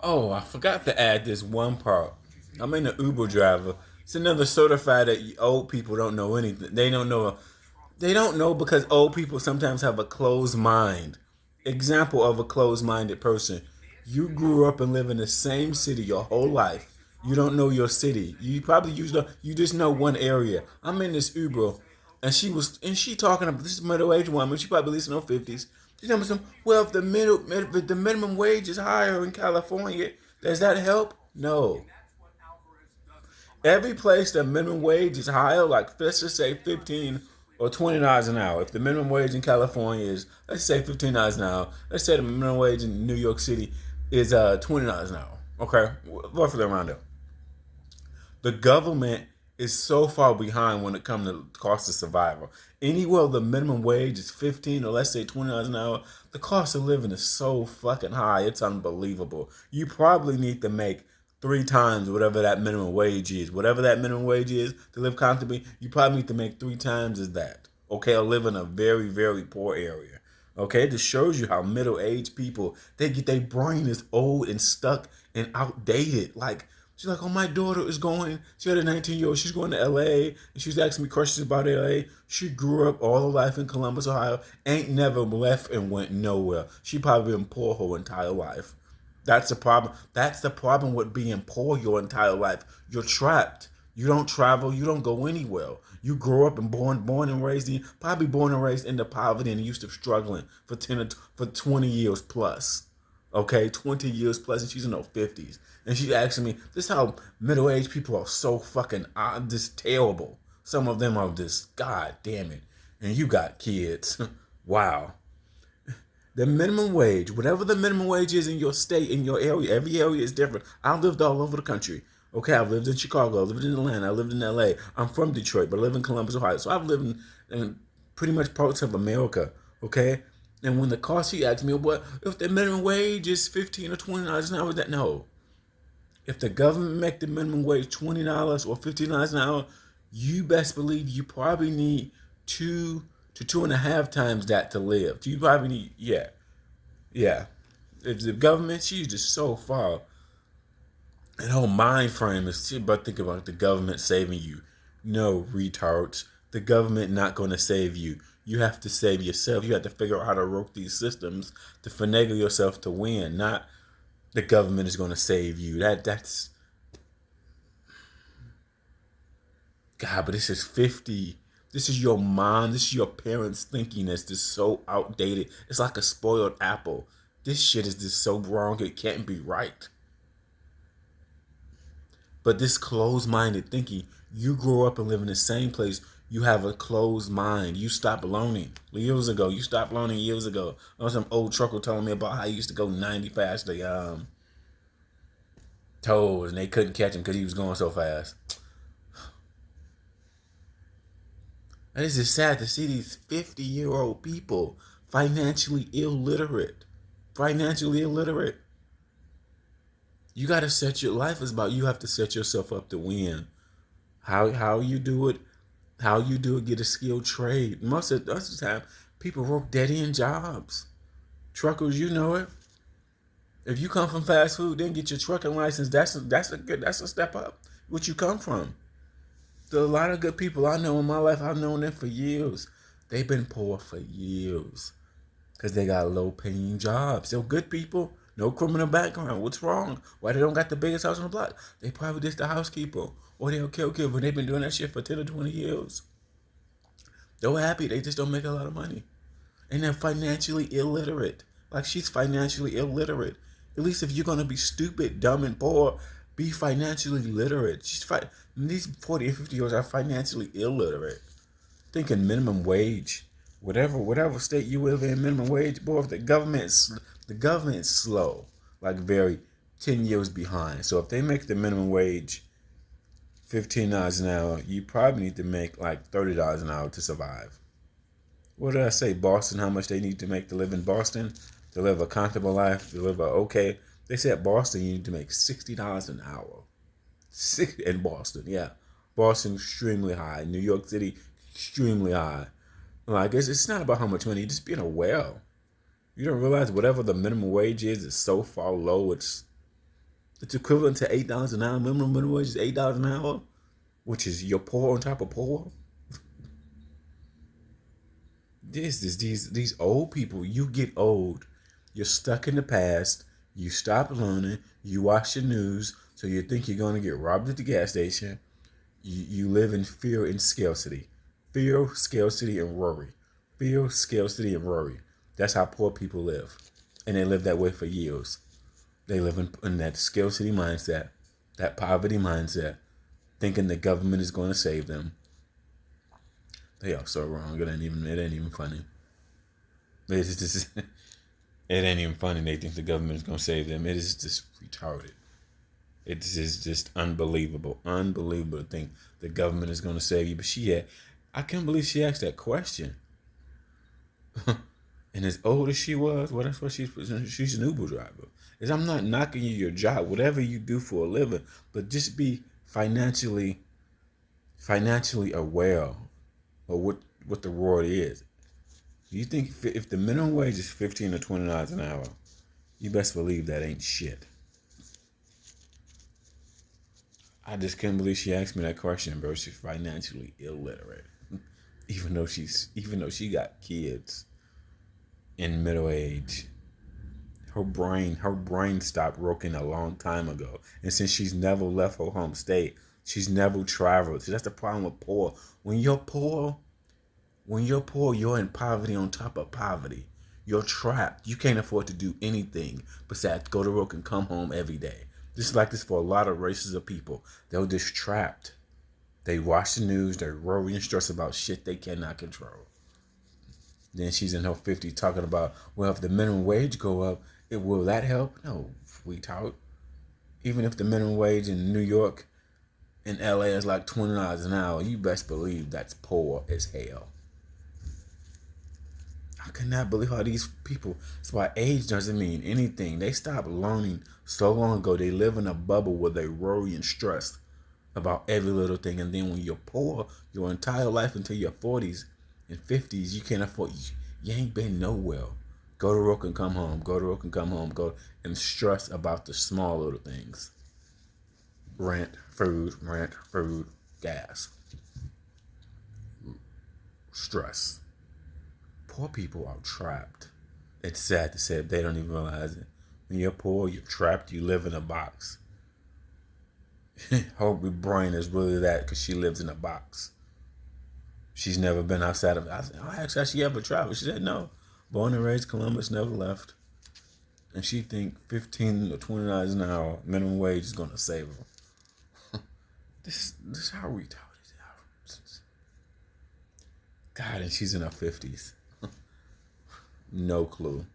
Oh, I forgot to add this one part. I'm in an Uber driver. It's another certified that old people don't know anything. They don't know. They don't know because old people sometimes have a closed mind. Example of a closed-minded person. You grew up and live in the same city your whole life. You don't know your city. You just know one area. I'm in this Uber, and she talking about this middle-aged woman. She probably at least in her 50s. She's telling me some. Well, if the minimum wage is higher in California, does that help? No. Every place the minimum wage is higher, like let's just say 15 or $20 an hour. If the minimum wage in California is, let's say $15 an hour, let's say the minimum wage in New York City is $20 an hour. Okay, roughly around there. The government is so far behind when it comes to cost of survival. Anywhere the minimum wage is 15 or let's say $20 an hour, the cost of living is so fucking high. It's unbelievable. You probably need to make three times whatever that minimum wage is. Whatever that minimum wage is to live comfortably, you probably need to make three times as that. Okay, or live in a very, very poor area. Okay, this shows you how middle-aged people they get their brain is old and stuck and outdated. Like she's like, oh, my daughter is going. She had a 19-year-old. She's going to LA, and she's asking me questions about LA. She grew up all her life in Columbus, Ohio. Ain't never left and went nowhere. She probably been poor her entire life. That's the problem. That's the problem with being poor your entire life. You're trapped. You don't travel. You don't go anywhere. You grew up and born and raised in, probably born and raised into poverty and used to struggling for 20 years plus. Okay, 20 years plus, and she's in her 50s. And she's asking me, this is how middle-aged people are so fucking just terrible. Some of them are just, God damn it. And you got kids. Wow. The minimum wage, whatever the minimum wage is in your state, in your area, every area is different. I've lived all over the country. Okay, I've lived in Chicago, I've lived in Atlanta, I lived in LA. I'm from Detroit, but I live in Columbus, Ohio. So I've lived in pretty much parts of America. Okay? And when the cost, she asked me, what if the minimum wage is 15 or $20 an hour? That no. If the government make the minimum wage $20 or $15 an hour, you best believe you probably need 2 to 2.5 times that to live. You probably need, yeah, yeah. If the government, she's just so far. And whole mind frame is she about thinking about the government saving you. No, retards. The government not going to save you. You have to save yourself. You have to figure out how to work these systems to finagle yourself to win. Not the government is going to save you. That's God. But this is 50. This is your mind. This is your parents' thinking that's just so outdated. It's like a spoiled apple. This shit is just so wrong. It can't be right. But this closed-minded thinking, you grow up and live in the same place. You have a closed mind. You stopped learning years ago. You stopped learning years ago. There was some old trucker telling me about how he used to go 90 past the toes, and they couldn't catch him because he was going so fast. And it's just sad to see these 50-year-old people financially illiterate. Financially illiterate. You got to set your life is about you have to set yourself up to win. How you do it, get a skilled trade. Most of the time, people work dead end jobs. Truckers, you know it. If you come from fast food, then get your trucking license. That's a step up. What you come from. There are a lot of good people I know in my life. I've known them for years. They've been poor for years because they got low paying jobs. They're good people, no criminal background. What's wrong? Why they don't got the biggest house on the block? They probably just the housekeeper or they're a caregiver. They've been doing that shit for 10 or 20 years. They're happy. They just don't make a lot of money. And they're financially illiterate. Like she's financially illiterate. At least if you're going to be stupid, dumb, and poor, be financially literate. These 40 and 50 years are financially illiterate. Thinking minimum wage, whatever state you live in, minimum wage, boy, if the government's slow, like very 10 years behind. So if they make the minimum wage $15 an hour, you probably need to make like $30 an hour to survive. What did I say? Boston, how much they need to make to live in Boston? To live a comfortable life, to live a okay. They said Boston, you need to make $60 an hour. In Boston, yeah. Boston, extremely high. New York City, extremely high. Like, it's not about how much money, just being aware. You don't realize whatever the minimum wage is so far low, it's It's equivalent to $8 an hour. Minimum wage is $8 an hour, which is you're poor on top of poor. These old people. You get old, you're stuck in the past. You stop learning. You watch the news, so you think you're gonna get robbed at the gas station. You live in fear and scarcity. Fear, scarcity, and worry. Fear, scarcity, and worry. That's how poor people live. And they live that way for years. They live in that scarcity mindset, that poverty mindset, thinking the government is going to save them. They are so wrong. It ain't even funny. It's just, it ain't even funny. They think the government is going to save them. It is just retarded. It is just unbelievable. Unbelievable to think the government is going to save you. But I can't believe she asked that question. And as old as she was, well, that's what she's an Uber driver. Is I'm not knocking you your job, whatever you do for a living, but just be financially aware of what the world is. You think if the minimum wage is $15 or $20 an hour, you best believe that ain't shit. I just can't believe she asked me that question, bro. She's financially illiterate, even though she got kids in middle age. Her brain stopped working a long time ago. And since she's never left her home state, she's never traveled. So that's the problem with poor. When you're poor, you're in poverty on top of poverty. You're trapped. You can't afford to do anything besides go to work and come home every day. This is like this for a lot of races of people. They're just trapped. They watch the news. They worry and stress about shit they cannot control. Then she's in her 50s talking about, well, if the minimum wage go up, will that help? No, retard. Even if the minimum wage in New York and LA is like $20 an hour, you best believe that's poor as hell. I cannot believe how these people, that's why age doesn't mean anything. They stopped learning so long ago. They live in a bubble where they worry and stress about every little thing. And then when you're poor, your entire life until your 40s and 50s, you can't afford, you ain't been nowhere. Go to work and come home. Go to work and come home. Go and stress about the small little things. Rent, food, gas. Stress. Poor people are trapped. It's sad to say they don't even realize it. When you're poor, you're trapped. You live in a box. Her brain is really that because she lives in a box. She's never been outside of. I asked her, has she ever traveled? She said no. Born and raised Columbus, never left. And she think $15 or $20 an hour minimum wage is gonna save her. This is how retarded. God, and she's in her 50s. No clue.